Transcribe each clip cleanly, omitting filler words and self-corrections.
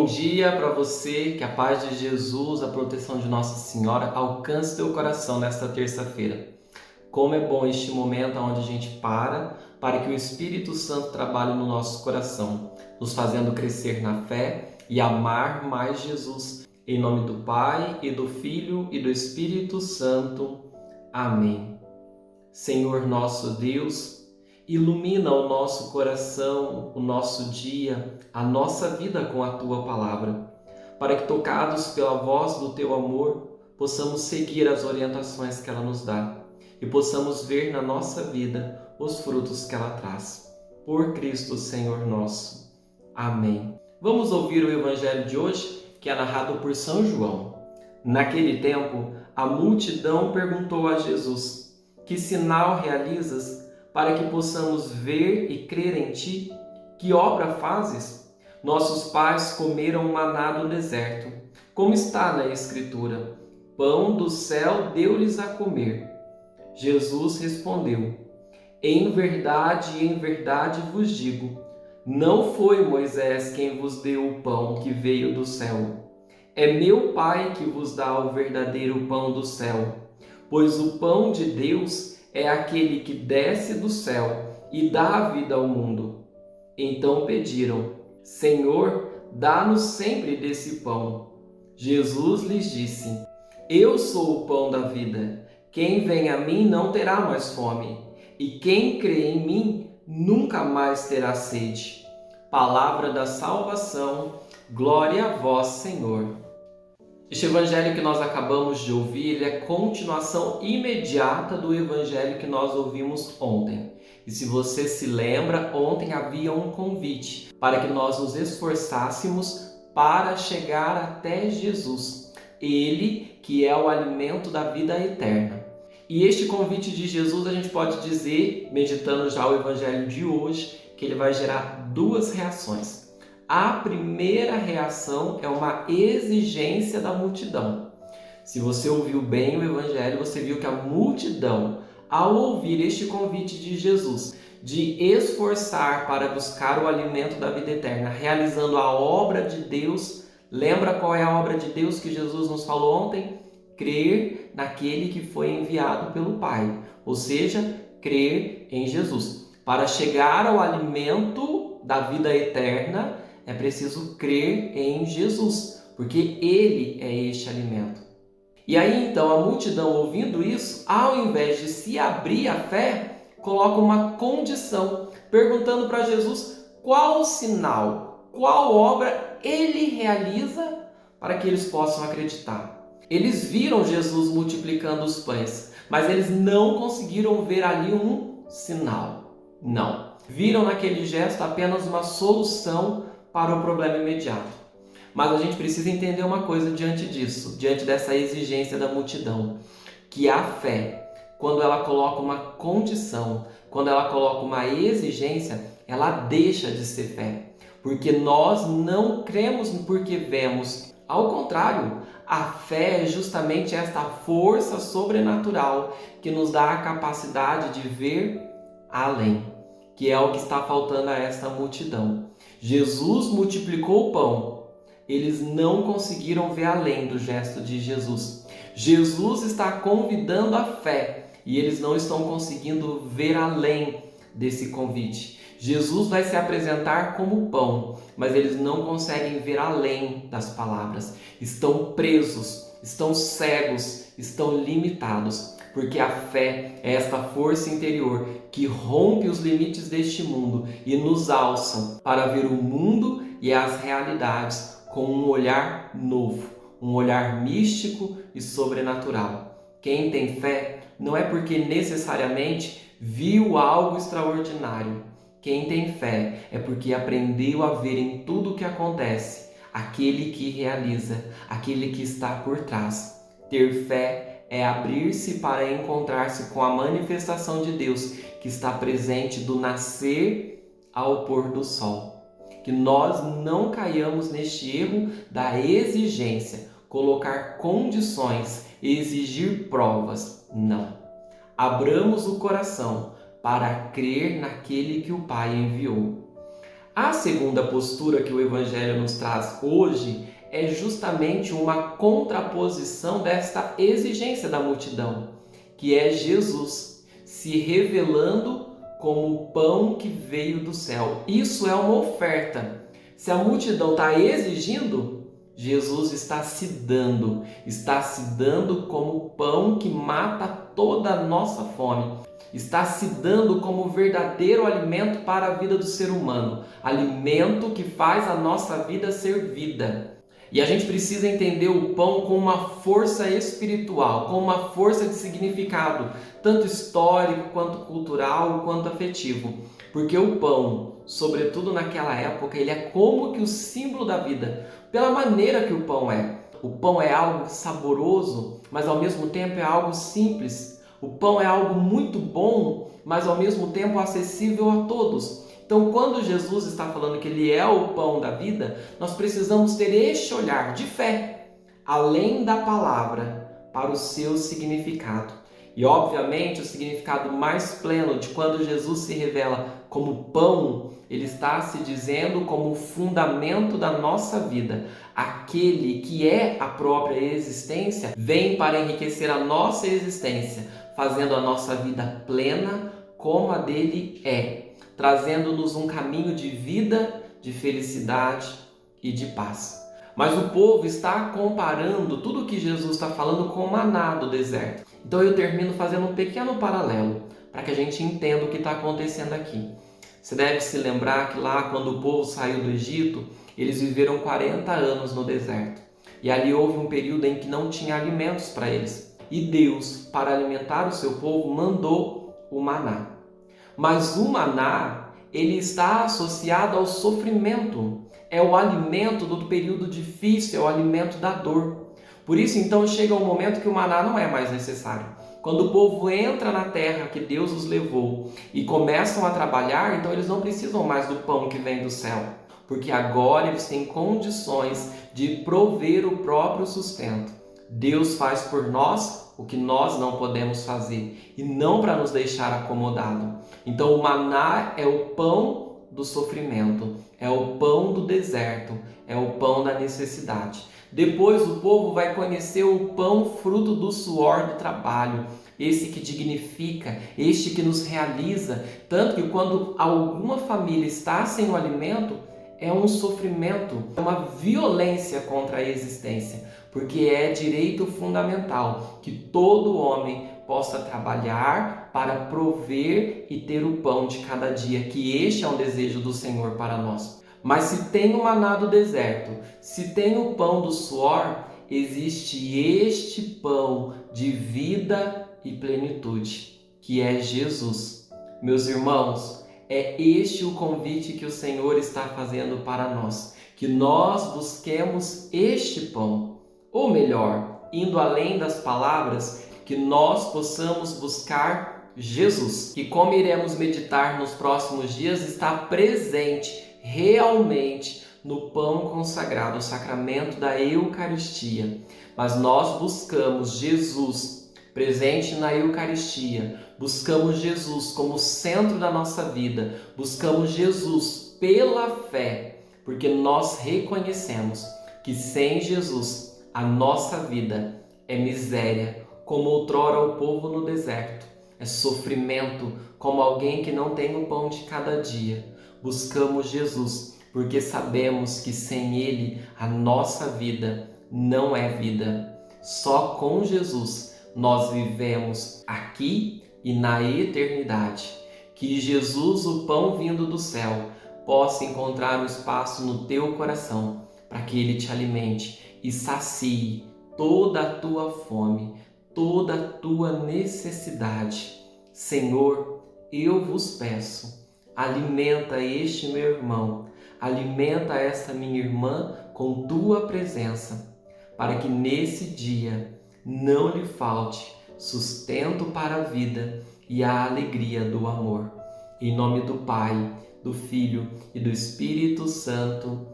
Bom dia para você, que a paz de Jesus, a proteção de Nossa Senhora alcance teu coração nesta terça-feira. Como é bom este momento onde a gente para que o Espírito Santo trabalhe no nosso coração, nos fazendo crescer na fé e amar mais Jesus. Em nome do Pai, e do Filho, e do Espírito Santo. Amém. Senhor nosso Deus, ilumina o nosso coração, o nosso dia, a nossa vida com a Tua Palavra, para que, tocados pela voz do Teu amor, possamos seguir as orientações que ela nos dá e possamos ver na nossa vida os frutos que ela traz. Por Cristo, Senhor nosso. Amém. Vamos ouvir o Evangelho de hoje, que é narrado por São João. Naquele tempo, a multidão perguntou a Jesus: que sinal realizas para que possamos ver e crer em Ti? Que obra fazes? Nossos pais comeram maná do deserto, como está na Escritura: pão do céu deu-lhes a comer. Jesus respondeu: em verdade vos digo, não foi Moisés quem vos deu o pão que veio do céu. É meu Pai que vos dá o verdadeiro pão do céu, pois o pão de Deus é aquele que desce do céu e dá a vida ao mundo. Então pediram: Senhor, dá-nos sempre desse pão. Jesus lhes disse: eu sou o pão da vida. Quem vem a mim não terá mais fome, e quem crê em mim nunca mais terá sede. Palavra da salvação, glória a vós, Senhor. Este evangelho que nós acabamos de ouvir é continuação imediata do evangelho que nós ouvimos ontem. E se você se lembra, ontem havia um convite para que nós nos esforçássemos para chegar até Jesus, Ele que é o alimento da vida eterna. E este convite de Jesus, a gente pode dizer, meditando já o evangelho de hoje, que ele vai gerar duas reações. A primeira reação é uma exigência da multidão. Se você ouviu bem o Evangelho, você viu que a multidão, ao ouvir este convite de Jesus, de esforçar para buscar o alimento da vida eterna, realizando a obra de Deus, lembra qual é a obra de Deus que Jesus nos falou ontem? Crer naquele que foi enviado pelo Pai, ou seja, crer em Jesus. Para chegar ao alimento da vida eterna, é preciso crer em Jesus, porque Ele é este alimento. E aí então a multidão, ouvindo isso, ao invés de se abrir à fé, coloca uma condição, perguntando para Jesus qual sinal, qual obra Ele realiza para que eles possam acreditar. Eles viram Jesus multiplicando os pães, mas eles não conseguiram ver ali um sinal. Não. Viram naquele gesto apenas uma solução para o problema imediato. Mas a gente precisa entender uma coisa diante disso, diante dessa exigência da multidão, que a fé, quando ela coloca uma condição, quando ela coloca uma exigência, ela deixa de ser fé, porque nós não cremos porque vemos. Ao contrário, a fé é justamente esta força sobrenatural que nos dá a capacidade de ver além, que é o que está faltando a esta multidão. Jesus multiplicou o pão. Eles não conseguiram ver além do gesto de Jesus. Jesus está convidando a fé e eles não estão conseguindo ver além desse convite. Jesus vai se apresentar como pão, mas eles não conseguem ver além das palavras. Estão presos, estão cegos, estão limitados, porque a fé é esta força interior que rompe os limites deste mundo e nos alça para ver o mundo e as realidades com um olhar novo, um olhar místico e sobrenatural. Quem tem fé não é porque necessariamente viu algo extraordinário. Quem tem fé é porque aprendeu a ver em tudo o que acontece aquele que realiza, aquele que está por trás. Ter fé é abrir-se para encontrar-se com a manifestação de Deus que está presente do nascer ao pôr do sol. Que nós não caiamos neste erro da exigência, colocar condições, exigir provas. Não. Abramos o coração para crer naquele que o Pai enviou. A segunda postura que o Evangelho nos traz hoje é justamente uma contraposição desta exigência da multidão, que é Jesus se revelando como o pão que veio do céu. Isso é uma oferta. Se a multidão está exigindo, Jesus está se dando como pão que mata toda a nossa fome. Está se dando como verdadeiro alimento para a vida do ser humano, alimento que faz a nossa vida ser vida. E a gente precisa entender o pão com uma força espiritual, com uma força de significado, tanto histórico, quanto cultural, quanto afetivo. Porque o pão, sobretudo naquela época, ele é como que o símbolo da vida, pela maneira que o pão é. O pão é algo saboroso, mas ao mesmo tempo é algo simples. O pão é algo muito bom, mas ao mesmo tempo acessível a todos. Então, quando Jesus está falando que Ele é o pão da vida, nós precisamos ter este olhar de fé, além da palavra, para o seu significado. E, obviamente, o significado mais pleno de quando Jesus se revela como pão, Ele está se dizendo como o fundamento da nossa vida. Aquele que é a própria existência vem para enriquecer a nossa existência, fazendo a nossa vida plena como a dele é, trazendo-nos um caminho de vida, de felicidade e de paz. Mas o povo está comparando tudo o que Jesus está falando com o maná do deserto. Então eu termino fazendo um pequeno paralelo para que a gente entenda o que está acontecendo aqui. Você deve se lembrar que lá quando o povo saiu do Egito, eles viveram 40 anos no deserto. E ali houve um período em que não tinha alimentos para eles. E Deus, para alimentar o seu povo, mandou o maná. Mas o maná, ele está associado ao sofrimento. É o alimento do período difícil, é o alimento da dor. Por isso, então, chega um momento que o maná não é mais necessário. Quando o povo entra na terra que Deus os levou e começam a trabalhar, então eles não precisam mais do pão que vem do céu, porque agora eles têm condições de prover o próprio sustento. Deus faz por nós o que nós não podemos fazer, e não para nos deixar acomodado. Então o maná é o pão do sofrimento, é o pão do deserto, é o pão da necessidade. Depois o povo vai conhecer o pão fruto do suor do trabalho, esse que dignifica, este que nos realiza, tanto que quando alguma família está sem o alimento, é um sofrimento, é uma violência contra a existência, porque é direito fundamental que todo homem possa trabalhar para prover e ter o pão de cada dia, que este é um desejo do Senhor para nós. Mas se tem o maná do deserto, se tem o pão do suor, existe este pão de vida e plenitude, que é Jesus. Meus irmãos, é este o convite que o Senhor está fazendo para nós, que nós busquemos este pão, ou melhor, indo além das palavras, que nós possamos buscar Jesus, que, como iremos meditar nos próximos dias, está presente realmente no pão consagrado, o sacramento da Eucaristia. Mas nós buscamos Jesus presente na Eucaristia, buscamos Jesus como centro da nossa vida, buscamos Jesus pela fé, porque nós reconhecemos que sem Jesus a nossa vida é miséria, como outrora o povo no deserto, é sofrimento, como alguém que não tem o pão de cada dia. Buscamos Jesus, porque sabemos que sem Ele a nossa vida não é vida. Só com Jesus nós vivemos aqui e na eternidade. Que Jesus, o pão vindo do céu, possa encontrar um espaço no teu coração, para que Ele te alimente e sacie toda a tua fome, toda a tua necessidade. Senhor, eu vos peço, alimenta este meu irmão, alimenta esta minha irmã com tua presença, para que nesse dia não lhe falte sustento para a vida e a alegria do amor. Em nome do Pai, do Filho e do Espírito Santo.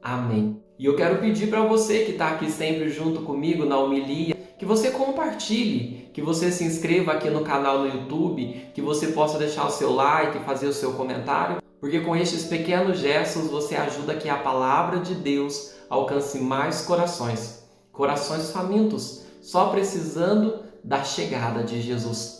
Amém. E eu quero pedir para você que está aqui sempre junto comigo na homilia, que você compartilhe, que você se inscreva aqui no canal no YouTube, que você possa deixar o seu like, fazer o seu comentário, porque com estes pequenos gestos você ajuda que a palavra de Deus alcance mais corações, corações famintos, só precisando da chegada de Jesus.